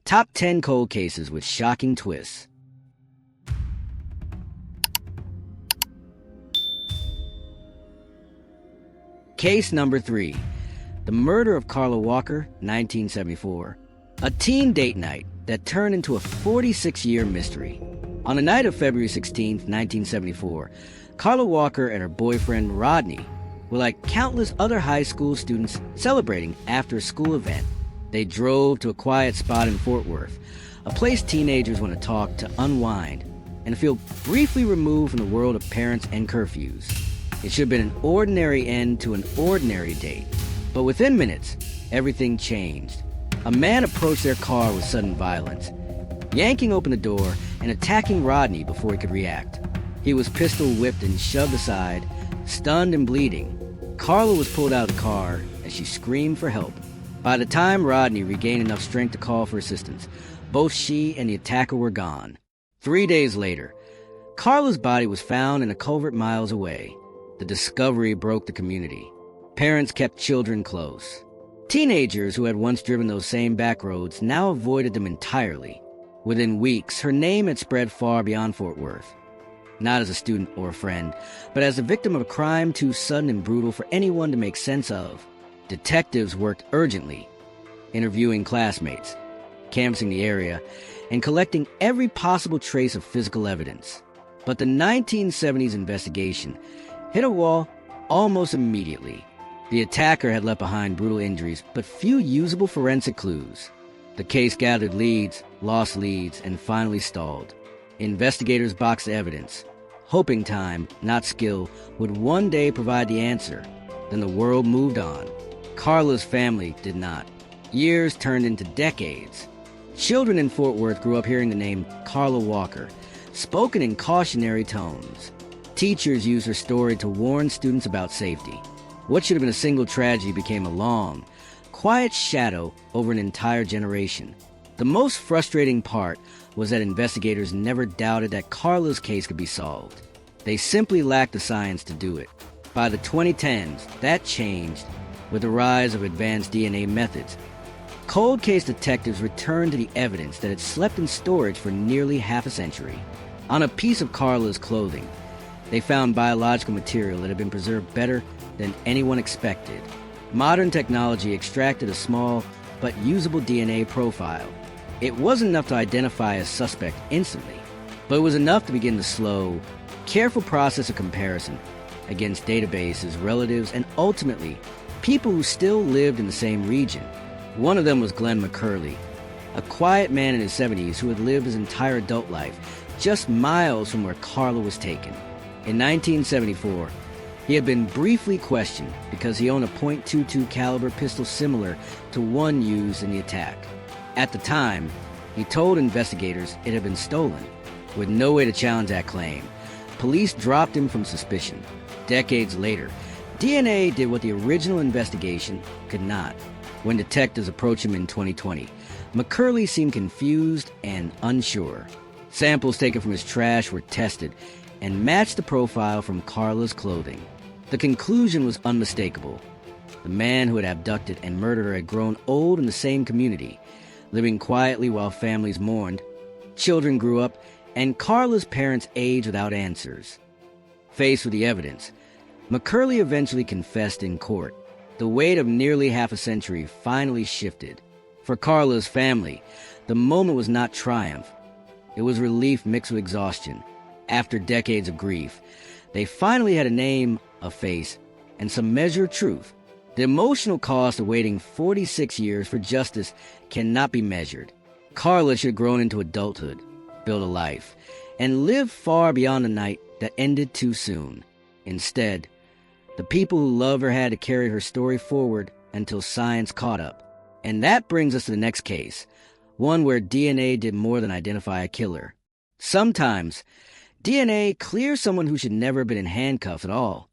Top 10 cold cases with shocking twists. Case number 3. The Murder of Carla Walker, 1974. A teen date night that turned into a 46-year mystery. On the night of February 16, 1974, Carla Walker and her boyfriend Rodney were like countless other high school students celebrating after a school event. They drove to a quiet spot in Fort Worth, a place teenagers want to talk to unwind and feel briefly removed from the world of parents and curfews. It should have been an ordinary end to an ordinary date, but within minutes, everything changed. A man approached their car with sudden violence, yanking open the door and attacking Rodney before he could react. He was pistol whipped and shoved aside, stunned and bleeding. Carla was pulled out of the car as she screamed for help. By the time Rodney regained enough strength to call for assistance, both she and the attacker were gone. 3 days later, Carla's body was found in a culvert miles away. The discovery broke the community. Parents kept children close. Teenagers who had once driven those same back roads now avoided them entirely. Within weeks, her name had spread far beyond Fort Worth. Not as a student or a friend, but as a victim of a crime too sudden and brutal for anyone to make sense of. Detectives worked urgently, interviewing classmates, canvassing the area, and collecting every possible trace of physical evidence. But the 1970s investigation hit a wall almost immediately. The attacker had left behind brutal injuries, but few usable forensic clues. The case gathered leads, lost leads, and finally stalled. Investigators boxed evidence, hoping time, not skill, would one day provide the answer. Then the world moved on. Carla's family did not. Years turned into decades. Children in Fort Worth grew up hearing the name Carla Walker, spoken in cautionary tones. Teachers used her story to warn students about safety. What should have been a single tragedy became a long, quiet shadow over an entire generation. The most frustrating part was that investigators never doubted that Carla's case could be solved. They simply lacked the science to do it. By the 2010s, that changed with the rise of advanced DNA methods. Cold case detectives returned to the evidence that had slept in storage for nearly half a century. On a piece of Carla's clothing, they found biological material that had been preserved better than anyone expected. Modern technology extracted a small but usable DNA profile. It wasn't enough to identify a suspect instantly, but it was enough to begin the slow, careful process of comparison against databases, relatives, and ultimately, people who still lived in the same region. One of them was Glenn McCurley, a quiet man in his 70s who had lived his entire adult life just miles from where Carla was taken. In 1974, he had been briefly questioned because he owned a .22 caliber pistol similar to one used in the attack. At the time, he told investigators it had been stolen. With no way to challenge that claim, police dropped him from suspicion. Decades later, DNA did what the original investigation could not. When detectives approached him in 2020, McCurley seemed confused and unsure. Samples taken from his trash were tested and matched the profile from Carla's clothing. The conclusion was unmistakable. The man who had abducted and murdered her had grown old in the same community, living quietly while families mourned. Children grew up, and Carla's parents aged without answers. Faced with the evidence, McCurley eventually confessed in court. The weight of nearly half a century finally shifted. For Carla's family, the moment was not triumph. It was relief mixed with exhaustion. After decades of grief, they finally had a name, a face, and some measure of truth. The emotional cost of waiting 46 years for justice cannot be measured. Carla should have grown into adulthood, built a life, and lived far beyond the night that ended too soon. Instead, the people who loved her had to carry her story forward until science caught up. And that brings us to the next case, one where DNA did more than identify a killer. Sometimes, DNA clears someone who should never have been in handcuffs at all.